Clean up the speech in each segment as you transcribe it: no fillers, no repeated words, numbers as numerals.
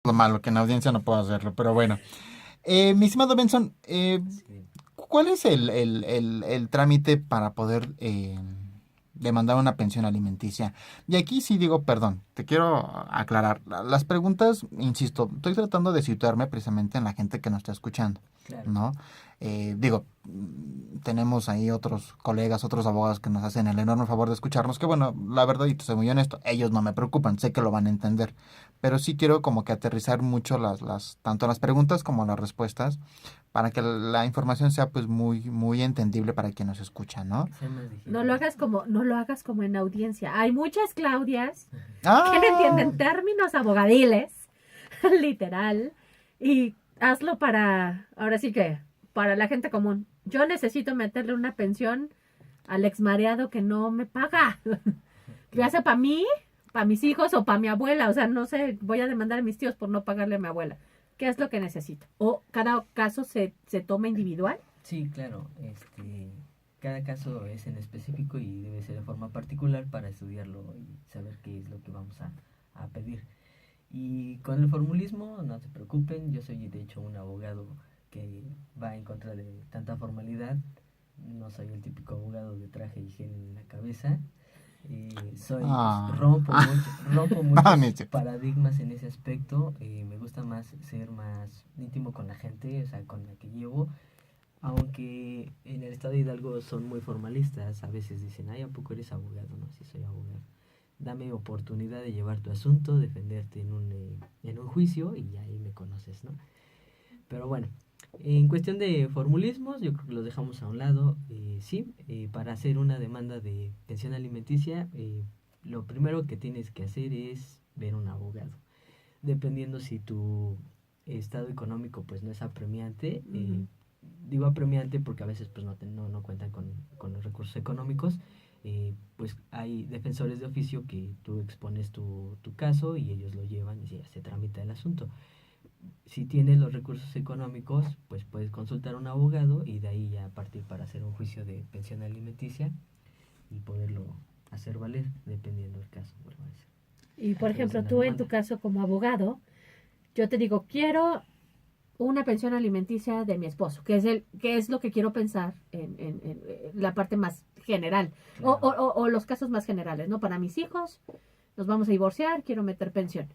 lo malo, que en audiencia no puedo hacerlo, pero bueno. Mi estimado Benson, Sí. ¿cuál es el trámite para poder demandar una pensión alimenticia? Y aquí sí digo, perdón, te quiero aclarar. Las preguntas, insisto, estoy tratando de situarme precisamente en la gente que nos está escuchando, Claro, ¿no? Digo, tenemos ahí otros colegas, otros abogados que nos hacen el enorme favor de escucharnos, que bueno, la verdad, y te soy muy honesto, ellos no me preocupan, sé que lo van a entender, pero sí quiero como que aterrizar mucho tanto las preguntas como las respuestas para que la información sea pues muy entendible para quien nos escucha, ¿no? que sea más No lo digerible. hagas como, no lo hagas como en audiencia. Hay muchas Claudias que no ¡Ah! entienden términos abogadiles, literal, y hazlo para, ahora sí que, para la gente común. Yo necesito meterle una pensión al exmareado que no me paga. Ya Claro. sea para mí, para mis hijos o para mi abuela. O sea, no sé, voy a demandar a mis tíos por no pagarle a mi abuela. ¿Qué es lo que necesito? O cada caso se toma individual. Sí, claro, cada caso es en específico y debe ser de forma particular para estudiarlo y saber qué es lo que vamos a pedir. Y con el formulismo, no se preocupen, yo soy de hecho un abogado que va en contra de tanta formalidad. No soy el típico abogado de traje y gel en la cabeza. Ah. Rompo No, ni muchos cierto. paradigmas en ese aspecto. Me gusta más ser más íntimo con la gente, o sea, con la que llevo. Aunque en el estado de Hidalgo son muy formalistas, a veces dicen, ay, ¿a poco eres abogado? No, sí soy abogado. Dame oportunidad de llevar tu asunto, defenderte en un juicio y ahí me conoces, ¿no? Pero bueno, en cuestión de formulismos, yo creo que los dejamos a un lado. Sí, para hacer una demanda de pensión alimenticia, lo primero que tienes que hacer es ver un abogado. Dependiendo si tu estado económico pues no es apremiante, Ujú. digo apremiante porque a veces pues no cuentan con los recursos económicos, pues hay defensores de oficio que tú expones tu caso y ellos lo llevan y ya se tramita el asunto. Si tienes los recursos económicos, pues puedes consultar a un abogado y de ahí ya partir para hacer un juicio de pensión alimenticia y poderlo hacer valer dependiendo del caso, vuelvo a decir, Y a por través de ejemplo, una tú en tu demanda. caso como abogado, yo te digo, quiero una pensión alimenticia de mi esposo, que es lo que quiero pensar en la parte más general, Claro. o los casos más generales, ¿no? Para mis hijos, nos vamos a divorciar, quiero meter pensión.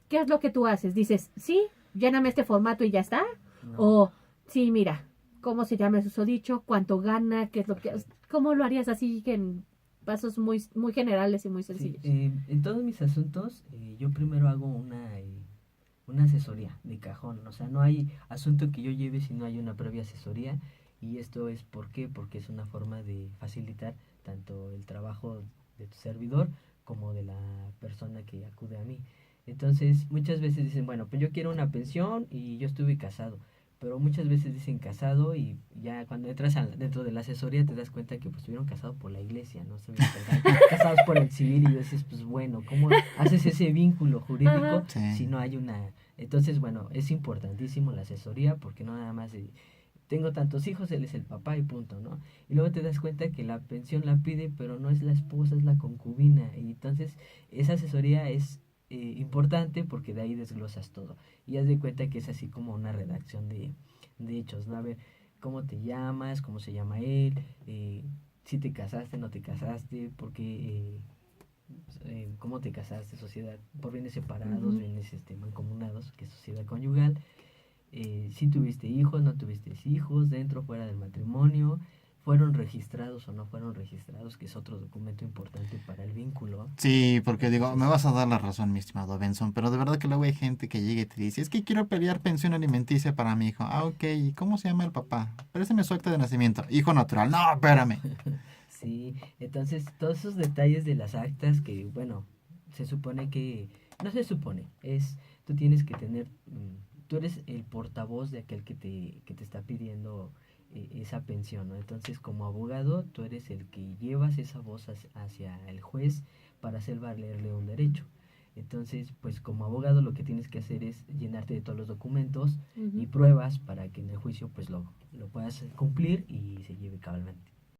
¿Qué es lo que tú haces? Dices, sí, lléname este formato y ya está. No, O, sí, mira, ¿cómo se llama eso dicho? ¿Cuánto gana? ¿Qué es lo que... perfecto. ¿Cómo lo harías así que en pasos muy generales y muy Sí, sencillos? en todos mis asuntos yo primero hago una asesoría de cajón. O sea, no hay asunto que yo lleve si no hay una previa asesoría. Y esto es ¿por qué? Porque es una forma de facilitar tanto el trabajo de tu servidor como de la persona que acude a mí. Entonces, muchas veces dicen, bueno, pues yo quiero una pensión y yo estuve casado. Pero muchas veces dicen casado y ya cuando entras dentro de la asesoría te das cuenta que pues estuvieron casados por la iglesia, no estuvieron casados por el civil y dices, pues bueno, ¿cómo haces ese vínculo jurídico Ajá. Sí. si no hay una... Entonces, bueno, es importantísimo la asesoría porque no nada más tengo tantos hijos, él es el papá y punto, ¿no? Y luego te das cuenta que la pensión la pide, pero no es la esposa, es la concubina. Y entonces esa asesoría es importante porque de ahí desglosas todo. Y haz de cuenta que es así como una redacción de hechos, ¿no? A ver, ¿cómo te llamas? ¿Cómo se llama él? Si te casaste, no te casaste, porque cómo te casaste, sociedad por bienes separados, Ujú. bienes mancomunados, que es sociedad conyugal, si tuviste hijos, no tuviste hijos, dentro o fuera del matrimonio, fueron registrados o no fueron registrados, que es otro documento importante para el vínculo. Sí, porque digo, me Entonces, vas a dar la razón, mi estimado Benson, pero de verdad que luego hay gente que llega y te dice, es que quiero pelear pensión alimenticia para mi hijo. Ah, ok, ¿y cómo se llama el papá? Préstame su acta de nacimiento. Hijo natural. No, espérame. sí, entonces todos esos detalles de las actas que, bueno, se supone que, no se supone, tú tienes que tener, tú eres el portavoz de aquel que te está pidiendo esa pensión, ¿no? Entonces, como abogado, tú eres el que llevas esa voz hacia el juez para hacer valerle un derecho. Entonces, pues como abogado lo que tienes que hacer es llenarte de todos los documentos y Ujú. pruebas para que en el juicio pues lo puedas cumplir y se lleve cabalmente.